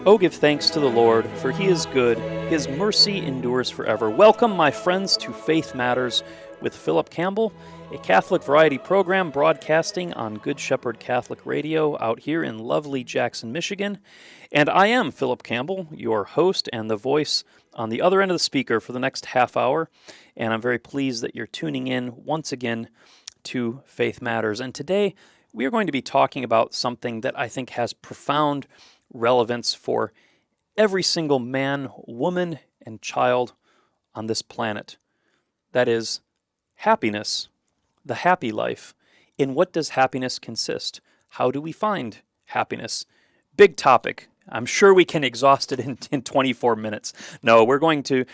Oh, give thanks to the Lord, for he is good. His mercy endures forever. Welcome, my friends, to Faith Matters with Philip Campbell, a Catholic variety program broadcasting on Good Shepherd Catholic Radio out here in lovely Jackson, Michigan. And I am Philip Campbell, your host and the voice on the other end of the speaker for the next half hour. And I'm very pleased that you're tuning in once again to Faith Matters. And today we are going to be talking about something that I think has profound relevance for every single man, woman, and child on this planet. That is happiness, the happy life. In what does happiness consist? How do we find happiness? Big topic. I'm sure we can exhaust it in 24 minutes. No, we're going to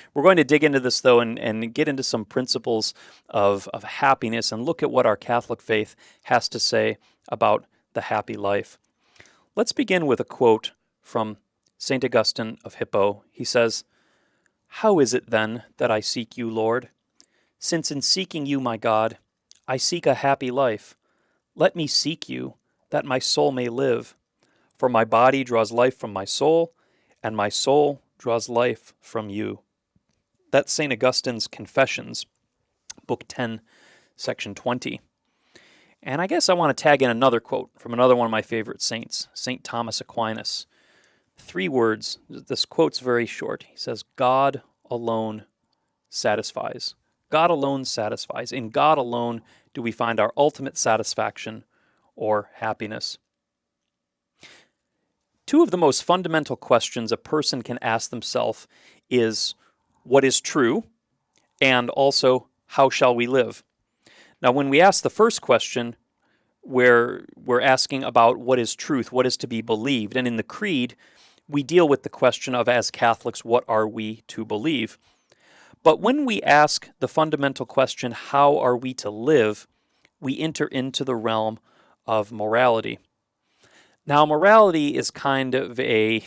dig into this though and get into some principles of happiness and look at what our Catholic faith has to say about the happy life. Let's begin with a quote from St. Augustine of Hippo. He says, "How is it then that I seek you, Lord? Since in seeking you, my God, I seek a happy life. Let me seek you, that my soul may live. For my body draws life from my soul, and my soul draws life from you." That's St. Augustine's Confessions, Book 10, Section 20. And I guess I want to tag in another quote from another one of my favorite saints, St. Thomas Aquinas. 3 words. This quote's very short. He says, "God alone satisfies." God alone satisfies. In God alone do we find our ultimate satisfaction or happiness. 2 of the most fundamental questions a person can ask themselves is, what is true? And also, how shall we live? Now, when we ask the first question, we're asking about what is truth, what is to be believed. And in the Creed, we deal with the question of, as Catholics, what are we to believe? But when we ask the fundamental question, how are we to live, we enter into the realm of morality. Now, morality is kind of a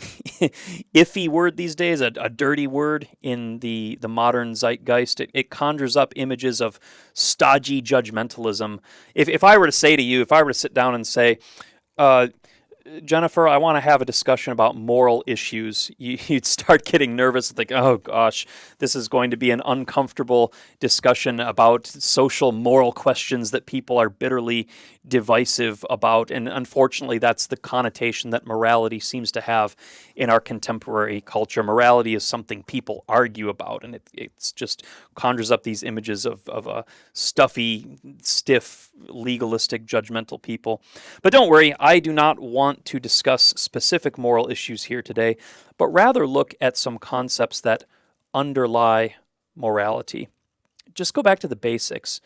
iffy word these days, a dirty word in the modern zeitgeist. It conjures up images of stodgy judgmentalism. If I were to say to you, if I were to sit down and say, Jennifer, I want to have a discussion about moral issues, you'd start getting nervous and think, oh gosh, this is going to be an uncomfortable discussion about social moral questions that people are bitterly divisive about. And unfortunately, that's the connotation that morality seems to have in our contemporary culture. Morality is something people argue about, and it's just conjures up these images of a stuffy, stiff, legalistic, judgmental people. But don't worry, I do not want to discuss specific moral issues here today, but rather look at some concepts that underlie morality. Just go back to the basics.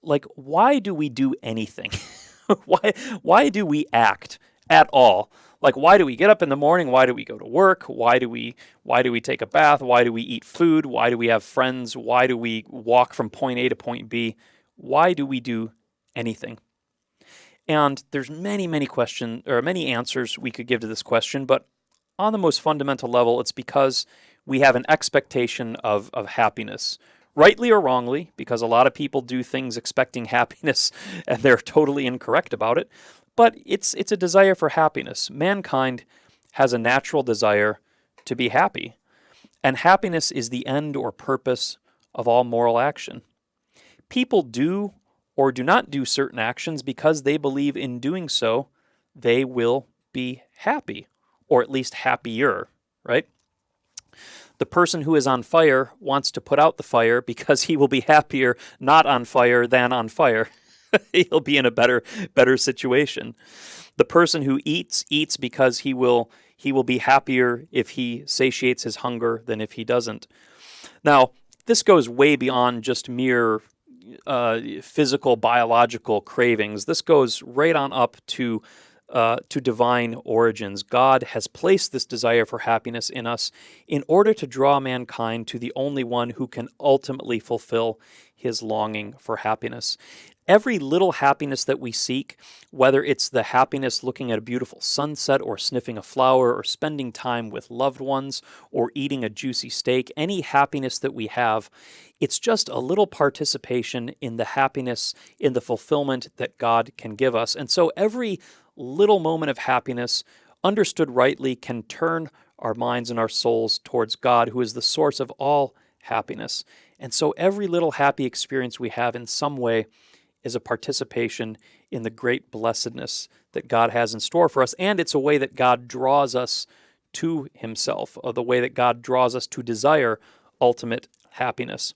Like, why do we do anything? Why do we act at all? Like, why do we get up in the morning? Why do we go to work? Why do we take a bath? Why do we eat food? Why do we have friends? Why do we walk from point A to point B? Why do we do anything? And there's many answers we could give to this question, but on the most fundamental level, it's because we have an expectation of happiness. Rightly or wrongly, because a lot of people do things expecting happiness and they're totally incorrect about it, but it's a desire for happiness. Mankind has a natural desire to be happy, and happiness is the end or purpose of all moral action. People do or do not do certain actions because they believe in doing so they will be happy, or at least happier, right? The person who is on fire wants to put out the fire because he will be happier not on fire than on fire. He'll be in a better situation. The person who eats because he will be happier if he satiates his hunger than if he doesn't. Now, this goes way beyond just mere physical, biological cravings. This goes right on up to divine origins. God has placed this desire for happiness in us in order to draw mankind to the only one who can ultimately fulfill his longing for happiness. Every little happiness that we seek, whether it's the happiness looking at a beautiful sunset or sniffing a flower or spending time with loved ones or eating a juicy steak, any happiness that we have, it's just a little participation in the happiness, in the fulfillment that God can give us. And so every little moment of happiness, understood rightly, can turn our minds and our souls towards God, who is the source of all happiness. And so every little happy experience we have in some way is a participation in the great blessedness that God has in store for us. And it's a way that God draws us to himself, or the way that God draws us to desire ultimate happiness.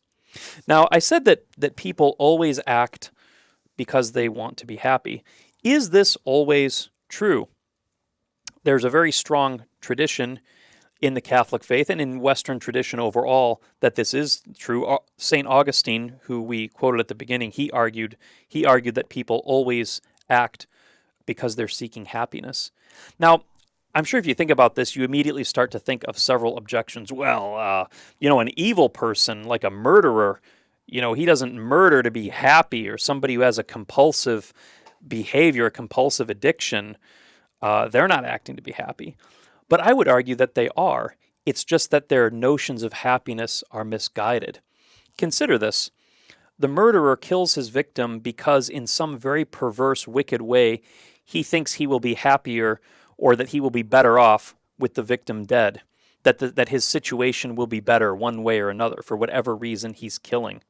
Now, I said that people always act because they want to be happy. Is this always true? There's a very strong tradition in the Catholic faith and in Western tradition overall that this is true. St. Augustine, who we quoted at the beginning, he argued that people always act because they're seeking happiness. Now, I'm sure if you think about this, you immediately start to think of several objections. Well, an evil person like a murderer, he doesn't murder to be happy, or somebody who has a compulsive behavior, a compulsive addiction, they're not acting to be happy. But I would argue that they are. It's just that their notions of happiness are misguided. Consider this. The murderer kills his victim because in some very perverse, wicked way, he thinks he will be happier, or that he will be better off with the victim dead, that his situation will be better one way or another for whatever reason he's killing.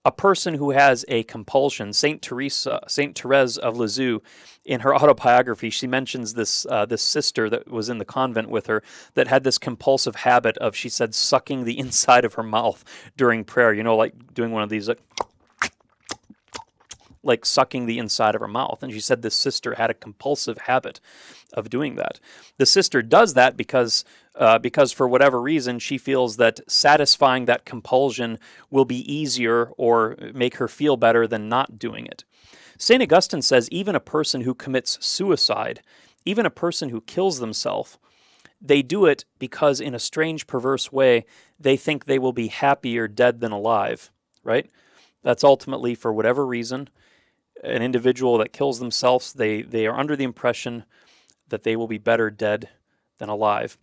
A person who has a compulsion, Saint Therese of Lisieux, in her autobiography, she mentions this sister that was in the convent with her that had this compulsive habit of, she said, sucking the inside of her mouth during prayer. Like doing one of these, like sucking the inside of her mouth. And she said this sister had a compulsive habit of doing that. The sister does that because for whatever reason, she feels that satisfying that compulsion will be easier or make her feel better than not doing it. St. Augustine says even a person who commits suicide, even a person who kills themselves, they do it because in a strange, perverse way, they think they will be happier dead than alive, right? That's ultimately, for whatever reason, an individual that kills themselves, they are under the impression that they will be better dead than alive.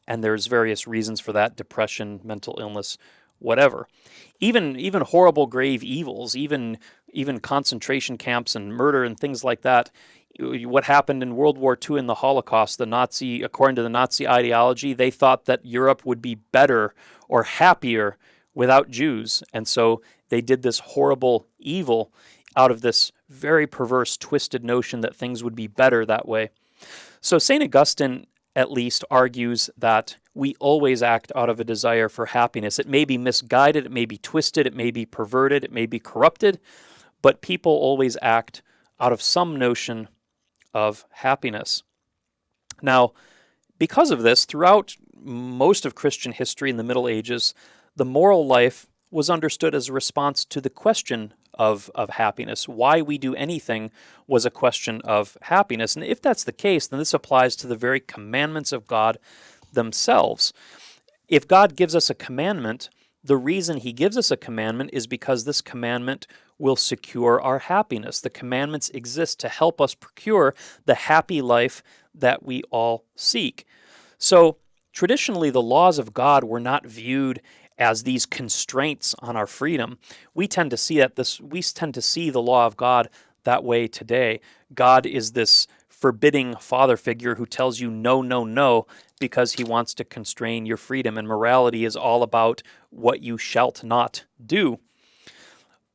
And there's various reasons for that: depression, mental illness, whatever. Even horrible grave evils, even concentration camps and murder and things like that. What happened in World War II in the Holocaust, according to the Nazi ideology, they thought that Europe would be better or happier without Jews. And so they did this horrible evil out of this very perverse, twisted notion that things would be better that way. So St. Augustine, at least, argues that we always act out of a desire for happiness. It may be misguided, it may be twisted, it may be perverted, it may be corrupted, but people always act out of some notion of happiness. Now, because of this, throughout most of Christian history in the Middle Ages, the moral life was understood as a response to the question of happiness. Why we do anything was a question of happiness. And if that's the case, then this applies to the very commandments of God themselves. If God gives us a commandment, the reason he gives us a commandment is because this commandment will secure our happiness. The commandments exist to help us procure the happy life that we all seek. So traditionally, the laws of God were not viewed as these constraints on our freedom. We tend to see the law of God that way today. God is this forbidding father figure who tells you no, no, no, because he wants to constrain your freedom, and morality is all about what you shalt not do.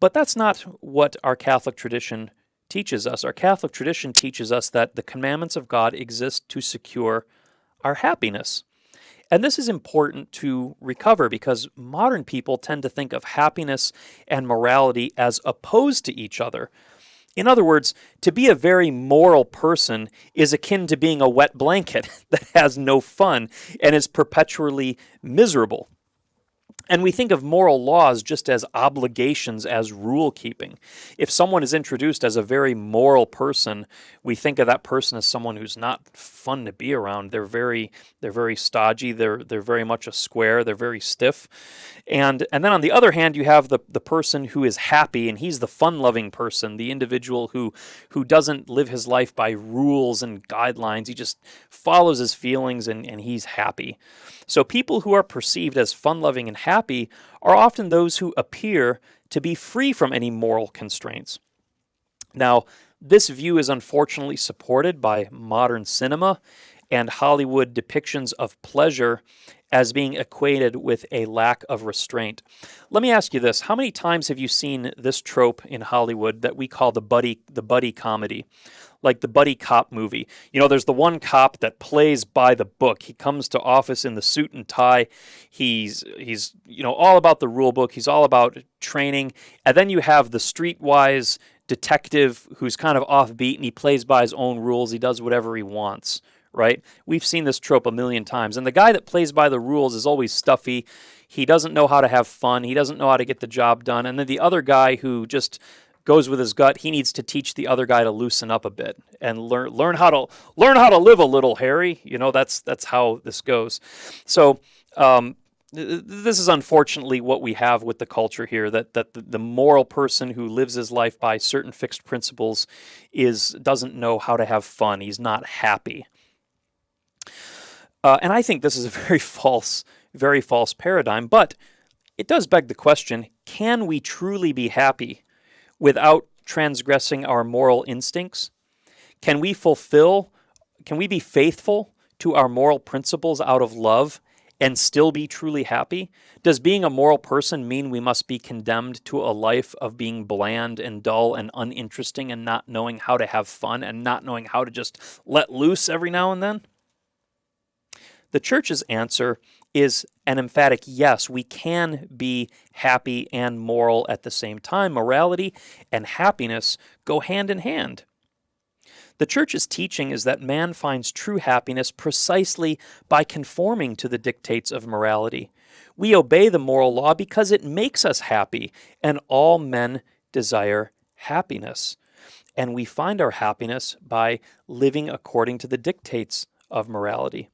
But that's not what our Catholic tradition teaches us. Our Catholic tradition teaches us that the commandments of God exist to secure our happiness. And this is important to recover because modern people tend to think of happiness and morality as opposed to each other. In other words, to be a very moral person is akin to being a wet blanket that has no fun and is perpetually miserable. And we think of moral laws just as obligations, as rule keeping. If someone is introduced as a very moral person, we think of that person as someone who's not fun to be around. They're very stodgy. They're very much a square. They're very stiff. And then on the other hand, you have the person who is happy, and he's the fun-loving person, the individual who doesn't live his life by rules and guidelines. He just follows his feelings and he's happy. So people who are perceived as fun-loving and happy are often those who appear to be free from any moral constraints. Now, this view is unfortunately supported by modern cinema and Hollywood depictions of pleasure as being equated with a lack of restraint. Let me ask you this. How many times have you seen this trope in Hollywood that we call the buddy comedy? Like the buddy cop movie. You know, there's the one cop that plays by the book. He comes to office in the suit and tie. He's all about the rule book. He's all about training. And then you have the streetwise detective who's kind of offbeat and he plays by his own rules. He does whatever he wants, right? We've seen this trope a million times. And the guy that plays by the rules is always stuffy. He doesn't know how to have fun. He doesn't know how to get the job done. And then the other guy who just goes with his gut, he needs to teach the other guy to loosen up a bit and learn how to live a little, Harry. You know, that's how this goes. So this is unfortunately what we have with the culture here, that the moral person who lives his life by certain fixed principles doesn't know how to have fun. He's not happy. And I think this is a very false paradigm, but it does beg the question, can we truly be happy without transgressing our moral instincts? Can we be faithful to our moral principles out of love and still be truly happy? Does being a moral person mean we must be condemned to a life of being bland and dull and uninteresting and not knowing how to have fun and not knowing how to just let loose every now and then? The church's answer is an emphatic yes, we can be happy and moral at the same time. Morality and happiness go hand in hand. The church's teaching is that man finds true happiness precisely by conforming to the dictates of morality. We obey the moral law because it makes us happy, and all men desire happiness. And we find our happiness by living according to the dictates of morality.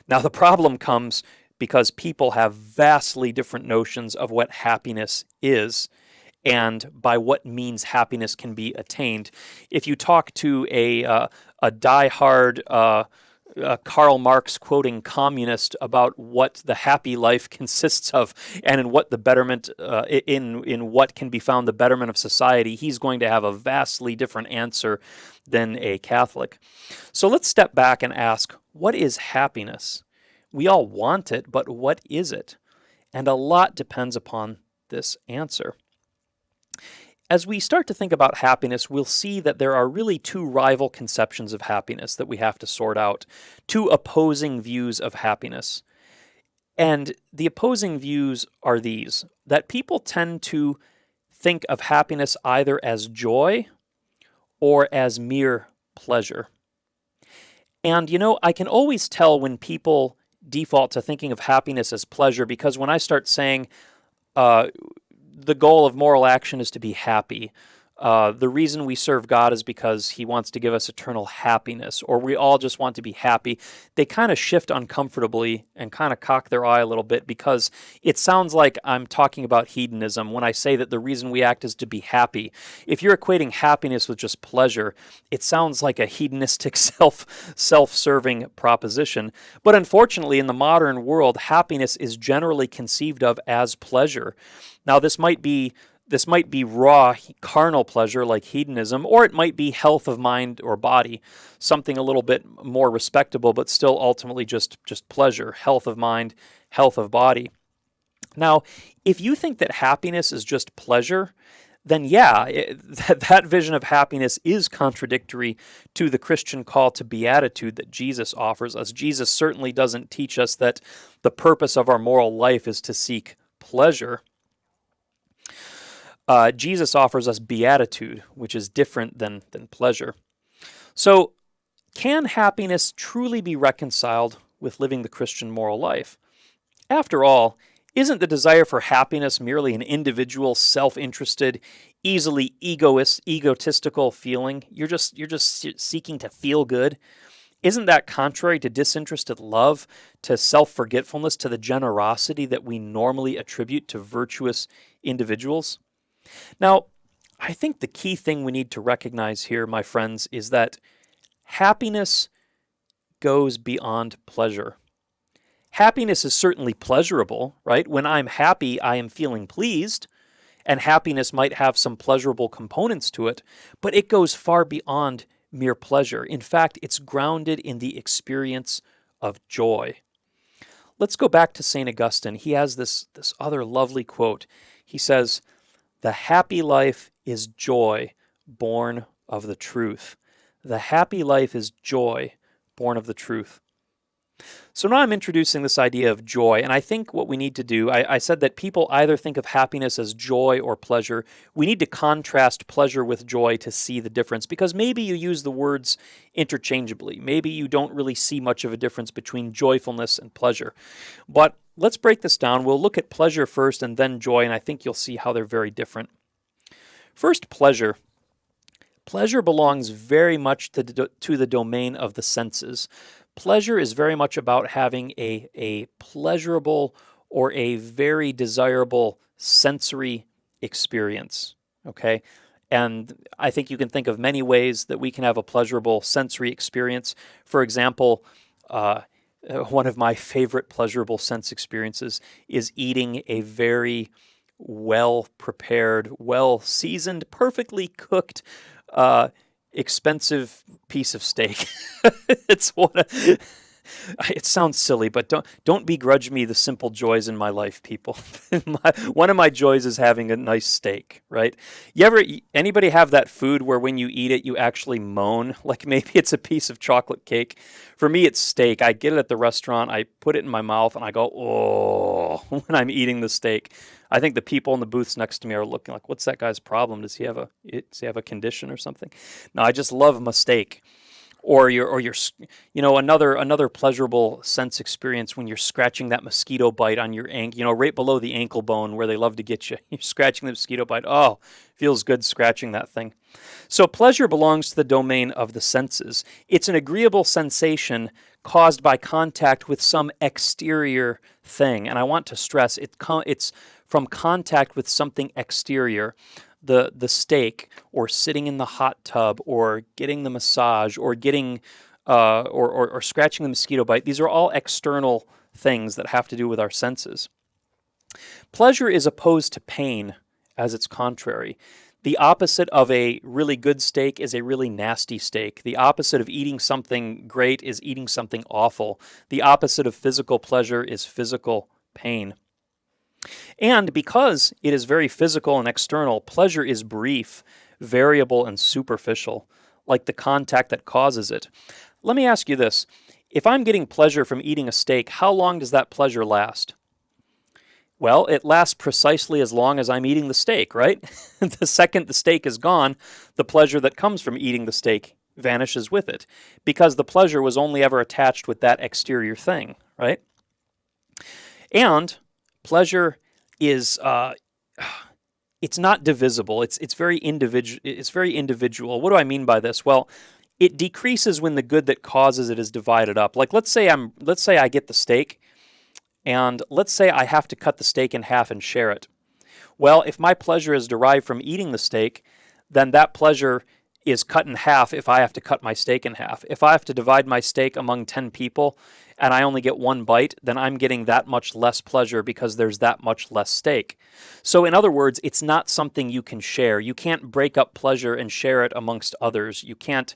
Now, the problem comes because people have vastly different notions of what happiness is and by what means happiness can be attained. If you talk to a diehard Karl Marx quoting communist about what the happy life consists of and in what the betterment in what can be found the betterment of society, he's going to have a vastly different answer than a Catholic. So let's step back and ask, what is happiness? We all want it, but what is it? And a lot depends upon this answer. As we start to think about happiness, we'll see that there are really two rival conceptions of happiness that we have to sort out, two opposing views of happiness. And the opposing views are these, that people tend to think of happiness either as joy or as mere pleasure. And, you know, I can always tell when people default to thinking of happiness as pleasure, because when I start saying the goal of moral action is to be happy, the reason we serve God is because He wants to give us eternal happiness, or we all just want to be happy, they kind of shift uncomfortably and kind of cock their eye a little bit, because it sounds like I'm talking about hedonism when I say that the reason we act is to be happy. If you're equating happiness with just pleasure, it sounds like a hedonistic self-serving proposition. But unfortunately, in the modern world, happiness is generally conceived of as pleasure. Now, this might be raw carnal pleasure like hedonism, or it might be health of mind or body, something a little bit more respectable, but still ultimately just pleasure, health of mind, health of body. Now, if you think that happiness is just pleasure, then that vision of happiness is contradictory to the Christian call to beatitude that Jesus offers us. Jesus certainly doesn't teach us that the purpose of our moral life is to seek pleasure. Jesus offers us beatitude, which is different than pleasure. So, can happiness truly be reconciled with living the Christian moral life? After all, isn't the desire for happiness merely an individual, self-interested, easily egotistical feeling? You're just seeking to feel good. Isn't that contrary to disinterested love, to self-forgetfulness, to the generosity that we normally attribute to virtuous individuals? Now, I think the key thing we need to recognize here, my friends, is that happiness goes beyond pleasure. Happiness is certainly pleasurable, right? When I'm happy, I am feeling pleased, and happiness might have some pleasurable components to it, but it goes far beyond mere pleasure. In fact, it's grounded in the experience of joy. Let's go back to St. Augustine. He has this other lovely quote. He says, "The happy life is joy born of the truth." The happy life is joy born of the truth. So now I'm introducing this idea of joy, and I think what we need to do, I said that people either think of happiness as joy or pleasure. We need to contrast pleasure with joy to see the difference, because maybe you use the words interchangeably. Maybe you don't really see much of a difference between joyfulness and pleasure. But let's break this down. We'll look at pleasure first and then joy, and I think you'll see how they're very different. First, pleasure. Pleasure belongs very much to the domain of the senses. Pleasure is very much about having a pleasurable or a very desirable sensory experience, okay? And I think you can think of many ways that we can have a pleasurable sensory experience. For example, one of my favorite pleasurable sense experiences is eating a very well-prepared, well-seasoned, perfectly cooked, expensive piece of steak. It sounds silly, but don't begrudge me the simple joys in my life, people. One of my joys is having a nice steak, right? Anybody have that food where when you eat it, you actually moan? Like maybe it's a piece of chocolate cake. For me, it's steak. I get it at the restaurant, I put it in my mouth, and I go, oh, when I'm eating the steak. I think the people in the booths next to me are looking like, what's that guy's problem? Does he have a condition or something? No, I just love my steak. Or another pleasurable sense experience when you're scratching that mosquito bite on your ankle, right below the ankle bone where they love to get you. You're scratching the mosquito bite. Oh, feels good scratching that thing. So pleasure belongs to the domain of the senses. It's an agreeable sensation caused by contact with some exterior thing. And I want to stress it's from contact with something exterior. The steak, or sitting in the hot tub, or getting the massage, or getting or scratching the mosquito bite. These are all external things that have to do with our senses. Pleasure is opposed to pain as its contrary. The opposite of a really good steak is a really nasty steak. The opposite of eating something great is eating something awful. The opposite of physical pleasure is physical pain. And because it is very physical and external, pleasure is brief, variable, and superficial, like the contact that causes it. Let me ask you this. If I'm getting pleasure from eating a steak, how long does that pleasure last? Well, it lasts precisely as long as I'm eating the steak, right? The second the steak is gone, the pleasure that comes from eating the steak vanishes with it, because the pleasure was only ever attached with that exterior thing, right? And pleasure is it's not divisible. It's very individual. What do I mean by this? Well, it decreases when the good that causes it is divided up. Like let's say I get the steak, and let's say I have to cut the steak in half and share it. Well, if my pleasure is derived from eating the steak, then that pleasure is cut in half if I have to cut my steak in half. If I have to divide my steak among 10 people and I only get one bite, then I'm getting that much less pleasure because there's that much less steak. So in other words, it's not something you can share. You can't break up pleasure and share it amongst others. You can't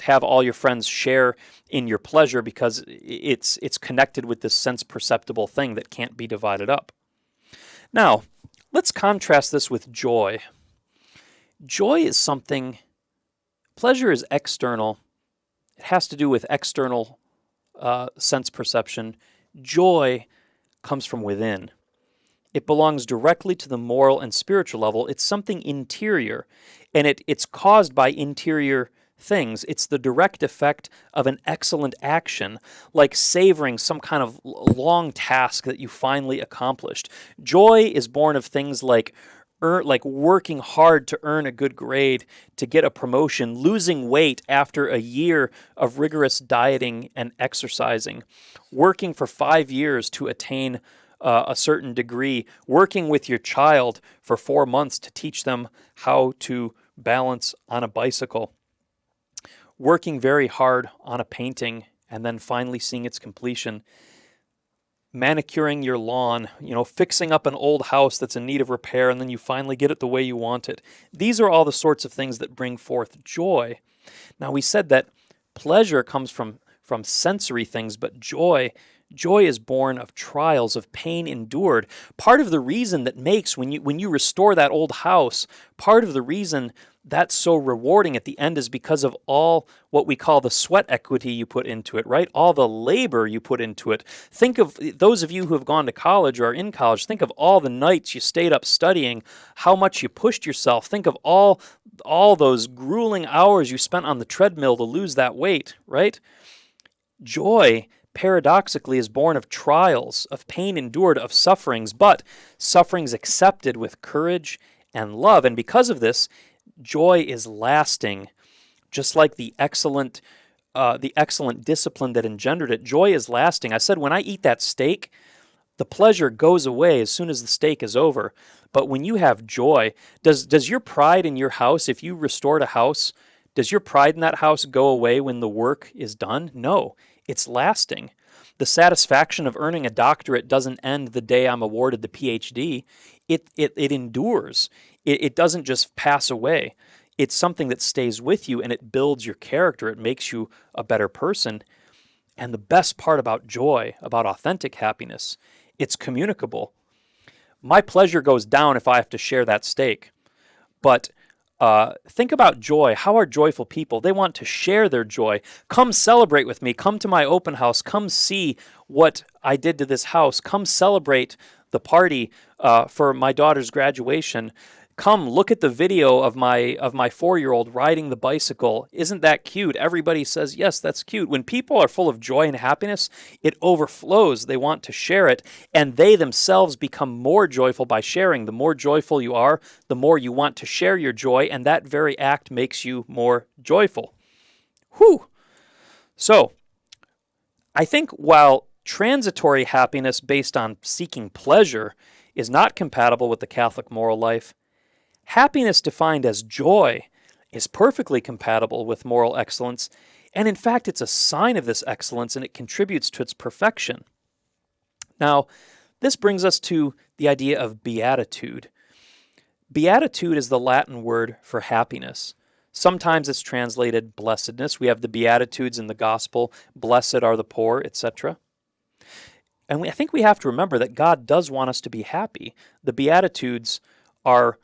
have all your friends share in your pleasure because it's connected with this sense perceptible thing that can't be divided up. Now, let's contrast this with joy. Joy is something. Pleasure is external. It has to do with external sense perception. Joy comes from within. It belongs directly to the moral and spiritual level. It's something interior, and it's caused by interior things. It's the direct effect of an excellent action, like savoring some kind of long task that you finally accomplished. Joy is born of things like working hard to earn a good grade, to get a promotion, losing weight after a year of rigorous dieting and exercising, working for 5 years to attain a certain degree, working with your child for 4 months to teach them how to balance on a bicycle, working very hard on a painting and then finally seeing its completion, manicuring your lawn, fixing up an old house that's in need of repair, and then you finally get it the way you want it. These are all the sorts of things that bring forth joy. Now, we said that pleasure comes from sensory things, but joy is born of trials, of pain endured. Part of the reason that makes, when you restore that old house, part of the reason that's so rewarding at the end is because of all what we call the sweat equity you put into it, right? All the labor you put into it. Think of those of you who have gone to college or are in college, think of all the nights you stayed up studying, how much you pushed yourself. Think of all those grueling hours you spent on the treadmill to lose that weight, right? Joy, paradoxically, is born of trials, of pain endured, of sufferings, but sufferings accepted with courage and love. And because of this, joy is lasting, just like the excellent discipline that engendered it. Joy is lasting. I said, when I eat that steak, the pleasure goes away as soon as the steak is over. But when you have joy, does your pride in your house, if you restored a house, does your pride in that house go away when the work is done? No, it's lasting. The satisfaction of earning a doctorate doesn't end the day I'm awarded the PhD. It endures. It doesn't just pass away. It's something that stays with you, and it builds your character. It makes you a better person. And the best part about joy, about authentic happiness, it's communicable. My pleasure goes down if I have to share that steak. But think about joy. How are joyful people? They want to share their joy. Come celebrate with me. Come to my open house. Come see what I did to this house. Come celebrate the party for my daughter's graduation. Come look at the video of my 4-year-old riding the bicycle. Isn't that cute? Everybody says, yes, that's cute. When people are full of joy and happiness, it overflows. They want to share it, and they themselves become more joyful by sharing. The more joyful you are, the more you want to share your joy, and that very act makes you more joyful. Whew! So, I think while transitory happiness based on seeking pleasure is not compatible with the Catholic moral life, happiness defined as joy is perfectly compatible with moral excellence, and in fact, it's a sign of this excellence and it contributes to its perfection. Now, this brings us to the idea of beatitude. Beatitude is the Latin word for happiness. Sometimes it's translated blessedness. We have the Beatitudes in the Gospel, blessed are the poor, etc. And I think we have to remember that God does want us to be happy. The Beatitudes are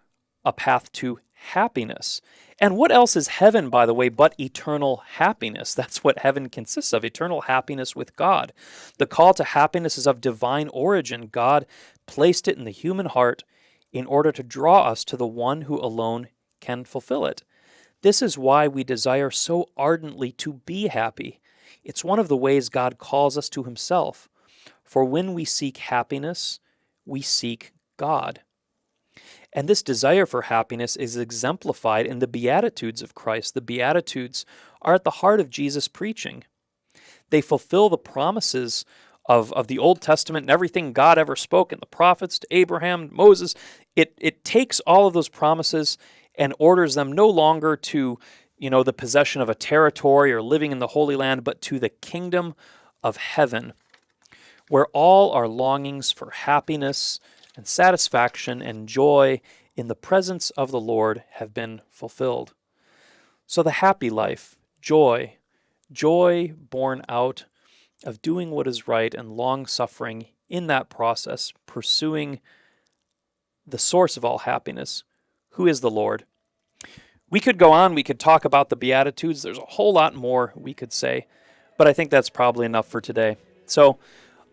a path to happiness. And what else is heaven, by the way, but eternal happiness? That's what heaven consists of, eternal happiness with God. The call to happiness is of divine origin. God placed it in the human heart in order to draw us to the one who alone can fulfill it. This is why we desire so ardently to be happy. It's one of the ways God calls us to himself. For when we seek happiness, we seek God. And this desire for happiness is exemplified in the Beatitudes of Christ. The Beatitudes are at the heart of Jesus' preaching. They fulfill the promises of the Old Testament and everything God ever spoke in the prophets to Abraham, Moses. It takes all of those promises and orders them no longer to, the possession of a territory or living in the Holy Land, but to the kingdom of heaven, where all our longings for happiness and satisfaction and joy in the presence of the Lord have been fulfilled. So the happy life, joy born out of doing what is right and long-suffering in that process, pursuing the source of all happiness, who is the Lord. We could go on, we could talk about the Beatitudes. There's a whole lot more we could say, but I think that's probably enough for today. So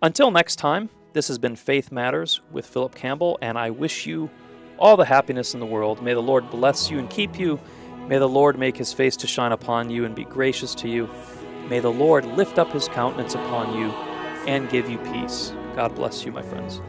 until next time, this has been Faith Matters with Phillip Campbell, and I wish you all the happiness in the world. May the Lord bless you and keep you. May the Lord make his face to shine upon you and be gracious to you. May the Lord lift up his countenance upon you and give you peace. God bless you, my friends.